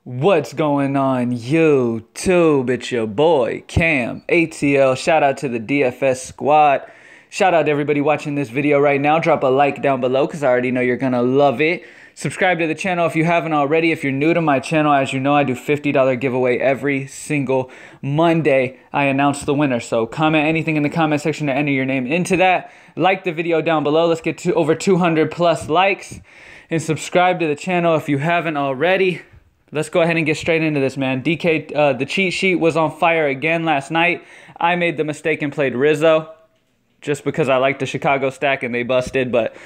What's going on YouTube? It's your boy Cam ATL. Shout out to the DFS squad. Shout out to everybody watching this video right now. Drop a like down below because I already know you're gonna love it. Subscribe to the channel if you haven't already. If you're new to my channel, as you know, I do $50 giveaway every single Monday. I announce the winner. So comment anything in the comment section to enter your name into that. Like the video down below. Let's get to over 200 plus likes. And subscribe to the channel if you haven't already. Let's go ahead and get straight into this, man. DK, the cheat sheet was on fire again last night. I made the mistake and played Rizzo just because I like the Chicago stack and they busted, but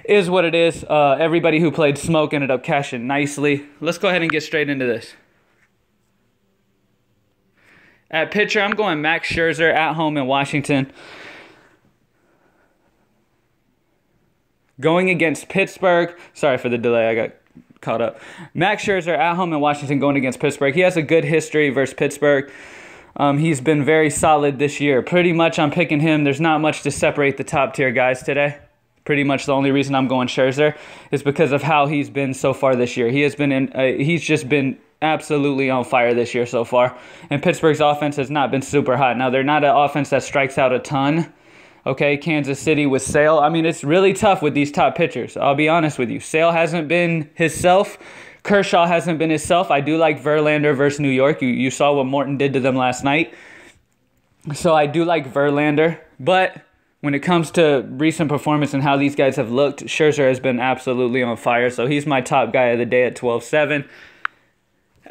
is what it is. Everybody who played Smoke ended up cashing nicely. Let's go ahead and get straight into this. At pitcher, I'm going Max Scherzer at home in Washington. Going against Pittsburgh. Sorry for the delay, I got caught up. Max Scherzer at home in Washington going against Pittsburgh. He has a good history versus Pittsburgh. He's been very solid this year. Pretty much I'm picking him. There's not much to separate the top tier guys today. Pretty much the only reason I'm going Scherzer is because of how he's been so far this year. He has been he's just been absolutely on fire this year so far. And Pittsburgh's offense has not been super hot. Now, they're not an offense that strikes out a ton. Okay, Kansas City with Sale. I mean, it's really tough with these top pitchers. I'll be honest with you. Sale hasn't been himself. Kershaw hasn't been himself. I do like Verlander versus New York. You saw what Morton did to them last night. So I do like Verlander. But when it comes to recent performance and how these guys have looked, Scherzer has been absolutely on fire. So he's my top guy of the day at 12-7.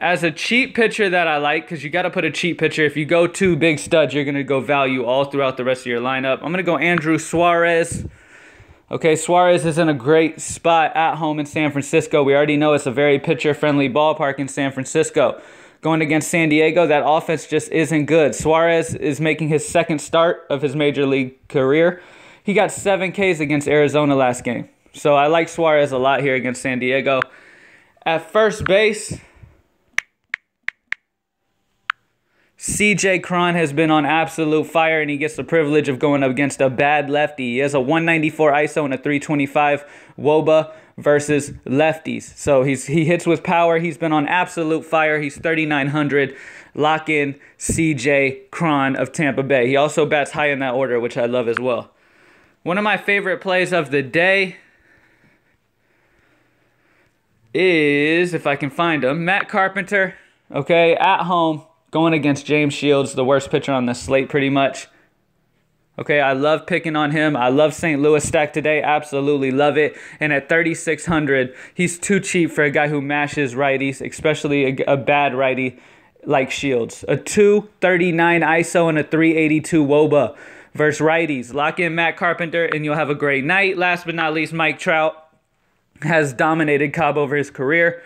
As a cheap pitcher that I like, because you got to put a cheap pitcher. If you go two big studs, you're going to go value all throughout the rest of your lineup. I'm going to go Andrew Suarez. Okay, Suarez is in a great spot at home in San Francisco. We already know it's a very pitcher-friendly ballpark in San Francisco. Going against San Diego, that offense just isn't good. Suarez is making his second start of his major league career. He got 7 Ks against Arizona last game. So I like Suarez a lot here against San Diego. At first base, CJ Cron has been on absolute fire, and he gets the privilege of going up against a bad lefty. He has a 194 ISO and a 325 WOBA versus lefties. So he hits with power. He's been on absolute fire. He's 3,900. Lock in CJ Cron of Tampa Bay. He also bats high in that order, which I love as well. One of my favorite plays of the day is, if I can find him, Matt Carpenter, okay, at home. Going against James Shields, the worst pitcher on the slate pretty much. Okay, I love picking on him. I love St. Louis stack today. Absolutely love it. And at 3,600, he's too cheap for a guy who mashes righties, especially a bad righty like Shields. A 239 ISO and a 382 WOBA versus righties. Lock in Matt Carpenter and you'll have a great night. Last but not least, Mike Trout has dominated Cobb over his career.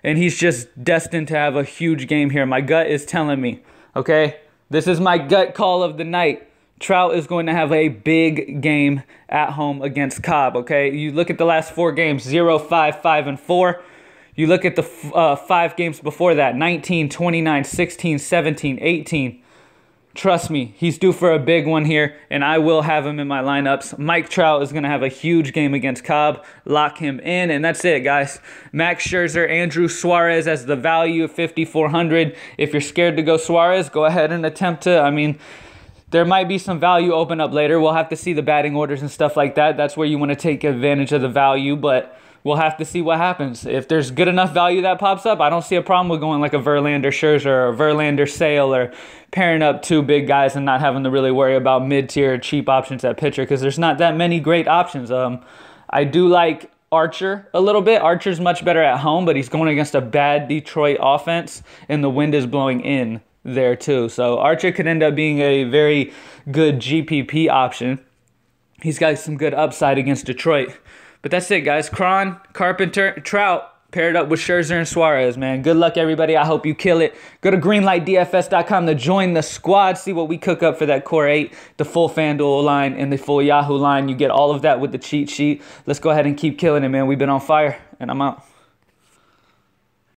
And he's just destined to have a huge game here. My gut is telling me, okay? This is my gut call of the night. Trout is going to have a big game at home against Cobb, okay? You look at the last 4 games, 0-5, 5-4. You look at the 5 games before that, 19, 29, 16, 17, 18. Trust me, he's due for a big one here, and I will have him in my lineups. Mike Trout is going to have a huge game against Cobb. Lock him in, and that's it, guys. Max Scherzer, Andrew Suarez as the value of 5,400. If you're scared to go Suarez, go ahead and attempt to. I mean, there might be some value open up later. We'll have to see the batting orders and stuff like that. That's where you want to take advantage of the value, but we'll have to see what happens. If there's good enough value that pops up, I don't see a problem with going like a Verlander Scherzer or a Verlander Sale or pairing up 2 big guys and not having to really worry about mid-tier cheap options at pitcher because there's not that many great options. I do like Archer a little bit. Archer's much better at home, but he's going against a bad Detroit offense and the wind is blowing in there too. So Archer could end up being a very good GPP option. He's got some good upside against Detroit. But that's it, guys. Cron, Carpenter, Trout paired up with Scherzer and Suarez, man. Good luck, everybody. I hope you kill it. Go to greenlightdfs.com to join the squad. See what we cook up for that Core 8, the full FanDuel line, and the full Yahoo line. You get all of that with the cheat sheet. Let's go ahead and keep killing it, man. We've been on fire, and I'm out.